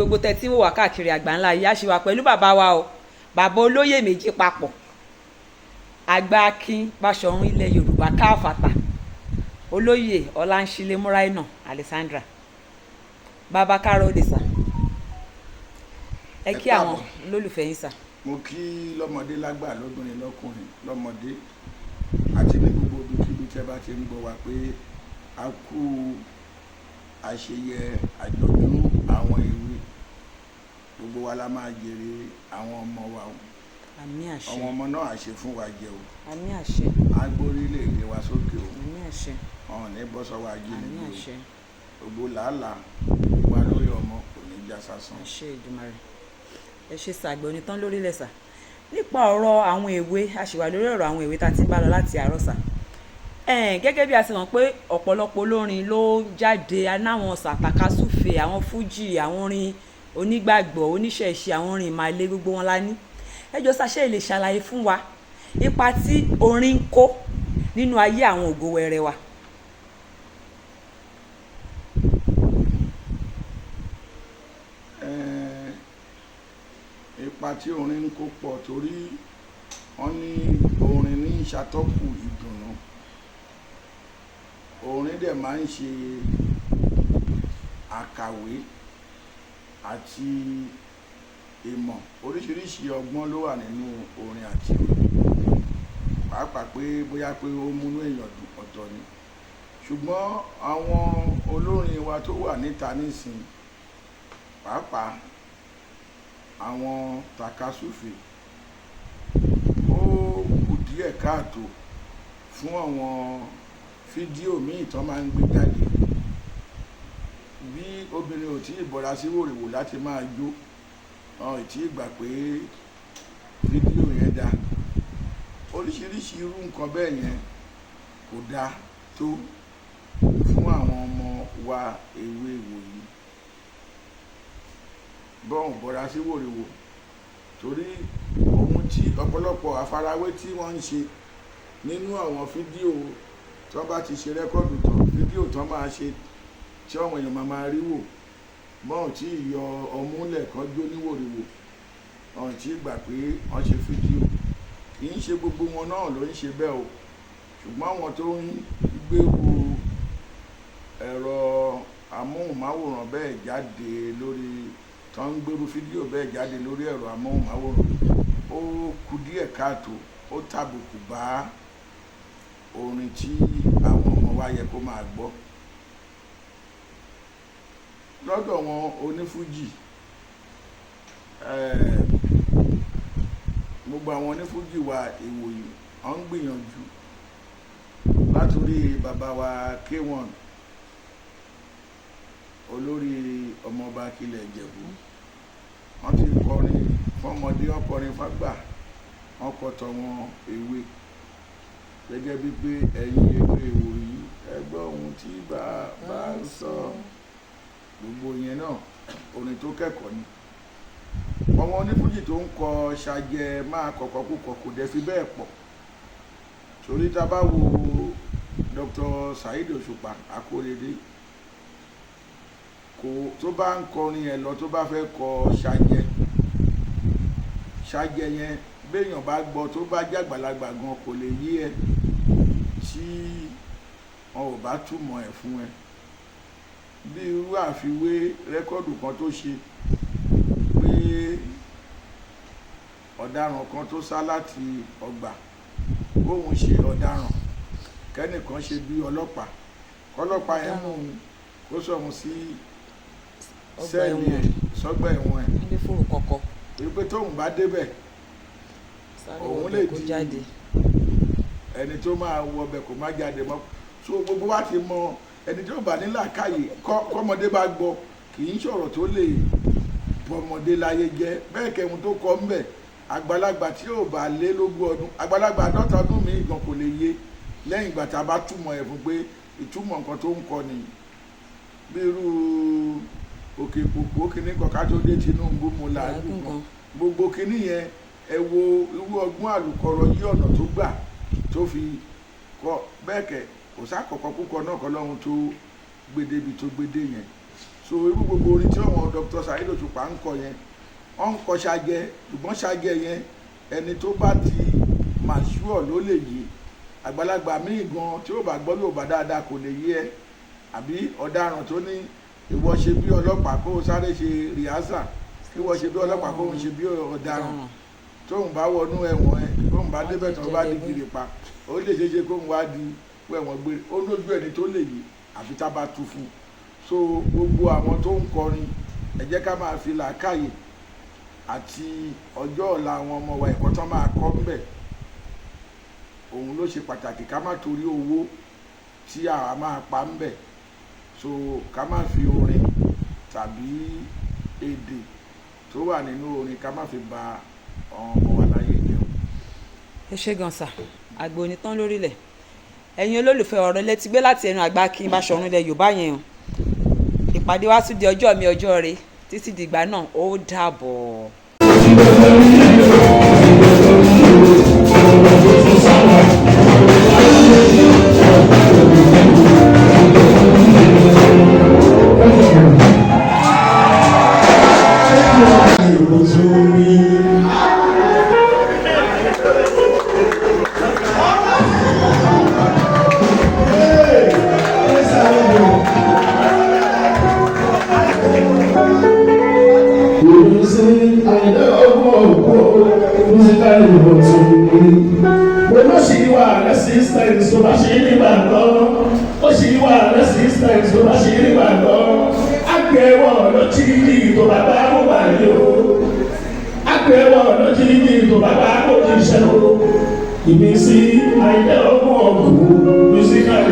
gbogbo tẹ́tí wò wá káàkiri àgbáńlá yìí. A ṣì wà pẹ̀lú bàbá wa o, bàbá olóyè méjì papọ̀, àgbà akin Báṣọ̀run ilẹ̀ Yorùbá káfàtà, olóyè Ọláńṣílé Múráìnà Alexandra. Bàbá kárọ̀ọ́dẹ sà, ẹ kí àwọn olólùfẹ́ yín sà. mo kí lọ́mọdé lágbà lóbìnrin lọ́kùnrin lọ́mọdé àti ní gbogbo ibikíbi tẹ́ bá ti ń gbọ́ wa pé a kú àṣeyẹ àjọ̀dún àwọn èwe, gbogbo wa la máa jèrè àwọn ọmọ wa o. Àmín àṣẹ. àwọn ọmọ náà àṣẹ fún wa jẹ o. Àmín àṣẹ. a gbórí lè gbé wa sókè o. Àmín àṣẹ. ọ̀hún ní bọ́sọ̀wọ́ ajínigbé Àmín o. àṣẹ. gbogbo làálàá wa lórí ọmọ kò ní já sásán. Àṣẹ Èdùmàrè. Ẹ ṣe sàgbẹ̀ onítán lórílẹ̀ sà. Nípa ọ̀rọ̀ àwọn èwe, a ṣì wà lórí ọ̀rọ̀ àwọn èwe tá a ti bá lọ láti àárọ̀ sà. Gẹ́gẹ́ bí a ti mọ̀ pé ọ̀pọ̀lọpọ̀ olórin ló jáde, anáwọn sàtàkásùfè, àwọn fújì, àwọn orin onígbàgbọ́, oníṣẹ̀ṣe, àwọn orin ìmàle, gbogbo wọn la ní. Ẹ jọ̀ọ́ sàṣẹ lè ṣàlàyé fún wa ipa tí orin ń kó nínú ayé àwọn ògo wẹrẹ wa. Ipa tí orin ń kó pọ̀ torí wọ́n ní orin ní ìṣàtọ́kù ìdùnnú, orin dẹ̀ máa ń ṣe àkàwé àti ìmọ̀, oríṣiríṣi ọgbọ́n ló wà nínú orin àti orin, pàápàá pé bóyá pé ó múnú èèyàn dùn ọ̀tọ̀ ni. Ṣùgbọ́n àwọn olórin wa tó wà níta nísìn, pàápàá àwọn takasúfè, ó kù díẹ̀ káàtó fún àwọn fídíò míì tán máa ń gbé jáde. Bí obìnrin ò tí ì bọ́ra sí wòrìwò láti máa jó, wọn ò tí ì gbà pé fídíò yẹn dáa. Oríṣiríṣi irú nǹkan bẹ́ẹ̀ yẹn kò dáa tó fún àwọn ọmọ wa èwe ìwòyí. Bọ́ọ̀n bọ́ra sí wòrìwò torí ohun tí ọ̀pọ̀lọpọ̀ àfarawé tí wọ́n ń ṣe nínú àwọn fídíò tó bá ti ṣe rẹ́kọ́ọ̀dù tán, fídíò tó máa ṣe tí àwọn èèyàn máa rí wò, bọ́ọ̀n tí yọ ọmúlẹ̀ kan jó ní wòrìwò, ọ̀n tí gbà pé wọ́n ṣe fídíò. Kì í ṣe gbogbo wọn náà ló ń ṣe bẹ́ẹ̀ o, ṣùgbọ́n àwọn tó ń gbèrú ẹ̀rọ amóhùnmáwòrán bẹ́ẹ̀ jáde lórí, tó ń gbèrú fídíò bẹ́ẹ̀ jáde lórí ẹ̀rọ amóhùnmáwòrán, ó kù díẹ̀ káàtó, ó tàbùkù bá orin tí àwọn ọmọ wa yẹ kó máa gbọ́. Lọ́dọ̀ wọn onífújì, gbogbo àwọn onífújì wa ìwòyí wọ́n ń gbìyànjú látòrí bàbá wa K1 olórí ọmọọba Akilẹ̀ Ìjẹ̀bú. Wọ́n ti kọrin fọ́mọdé, wọ́n kọrin fágbà, wọ́n kọtọ̀ wọn èwe, gẹ́gẹ́ bí pé ẹ̀yin ewé ìwòyí ẹ gbọ́ ohun tí bàbá ń sọ. Gbogbo yẹn náà orin tó kẹ́kọ̀ọ́ ni. Ọmọ onífújì tó ń kọ ṣàjẹ máa kọ̀kọ́ kúkọ kò dẹ̀ fi bẹ́ẹ̀ pọ̀, torí tá a bá wo Dr. Saheed Òṣùpá Akóredé, kò tó bá ń kọrin ẹ̀ lọ, tó bá fẹ́ kọ ṣàjẹ yẹn béèyàn bá gbọ́ tó bá jẹ́ àgbàlagbà gan kò lè yé ẹ tí wọn ò bá túmọ̀ ẹ̀ fún ẹ. Bí irú àfiwé rẹ́kọ́ọ̀dù kan tó ṣe pé ọ̀daràn kan tó sá láti ọgbà, bóun ṣe ọ̀daràn, kẹ́nìkan ṣe bí ọlọ́pàá, kọ́lọ́pàá yẹn mú un kó sọ̀run sí sẹ́ẹ̀lì ẹ̀, sọ́gbà ẹ̀wọ̀n ẹ̀, Ilé fòrò kọ̀kọ̀. wípé tóun bá débẹ̀ òun lè di ẹni tó máa wọ ọbẹ̀ kó má jáde mọ́. So gbogbo wa ti mọ ẹni tó bá ní làákàyè, kọ́mọdé bá gbọ́, kì í ṣọ̀rọ̀ tó lè bọ́mọdé láyé jẹ́. Bẹ́ẹ̀ kẹ́hun tó kọ́ ńbẹ̀, àgbàlagbà tí ò bá lé lógún ọdún, àgbàlagbà àádọ́ta ọdún mi gan kò lè yé lẹ́yìn ìgbà tá a bá túmọ̀ ẹ̀ fún pé ìtumọ̀ nǹkan tó ń kọ nìyí. Bí irú òkè ìpòpò kíní kan ká tó dé Tinubu mo làágùn kan, gbogbo kíní yẹn ẹ wo irú ọgbọ́n àlùkọ̀rọ̀ yí ọ̀nà tó gbà tó fi kọ. Bẹ́ẹ̀ kẹ̀ kò sákọ̀kọ́ púpọ̀ náà kọ́ lọ́hun tó gbédébi tó gbédé yẹn. so irú gbogbo orin tí àwọn Dr. Saheed Òṣùpá ń kọ yẹn wọ́n ń kọ ṣàgẹ̀, ṣùgbọ́n ṣàgẹ̀ yẹn ẹni tó bá ti màṣúọ̀ ló lè yí. Àgbàlagbà míì gan tí ó bá gbọ́ Yorùbá dáadáa kò lè yí ẹ, àbí ọ̀daràn tó ní ìwọ ṣe bí ọlọ́pàá kó o sáré ṣe rìhásà, kí wọ́n ṣe bí ọlọ́pàá kó o ṣe bí ọ̀daràn, tóun bá wọnú ẹ̀wọ̀n ẹ tóun bá débẹ̀ tó bá di gírì pa, ó lè ṣeéṣe kóun wá di ẹ̀wọ̀n gbére. Ó lójú ẹni tó lè yí àfi tá bá tú fún un. So gbogbo àwọn tó ń kọrin ẹ jẹ́ ká máa fi làákàyè àti ọjọ́ ọ̀la àwọn ọmọ wa ẹ̀kọ́ tán máa kọ́ ń bẹ̀, òun ló ṣe pàtàkì. Ká má torí owó tí àwa máa pa ń bẹ̀, so ká má fi orin tàbí èdè tó wà nínú orin ká má fi ba ọmọ wa láyé jẹ́. ẹ ṣé gan sà, àgbò ní tán lórílẹ̀. ẹ̀yin olólùfẹ́ ọ̀rọ̀ lẹ ti gbé láti ẹnu àgbà Akin Báṣọ̀run ilẹ̀ Yorùbá yẹn o. ìpàdé wa tún di ọjọ́ mi ọjọ́ rẹ, títí dìgbà náà ó dàbọ̀. Resistance tó bá ṣe ní ìgbàgbọ́, ó ṣì wà resistance tó bá ṣe ní ìgbàgbọ́. Àgbẹ̀wọ̀ ló ti ní tó bá bá kó wà ní o. Àgbẹ̀wọ̀ ló ti ní tó bá bá kó ti ṣẹ́ o. Ìmísí àìdẹ́ ọgbọ̀n ọ̀gbọ̀n musical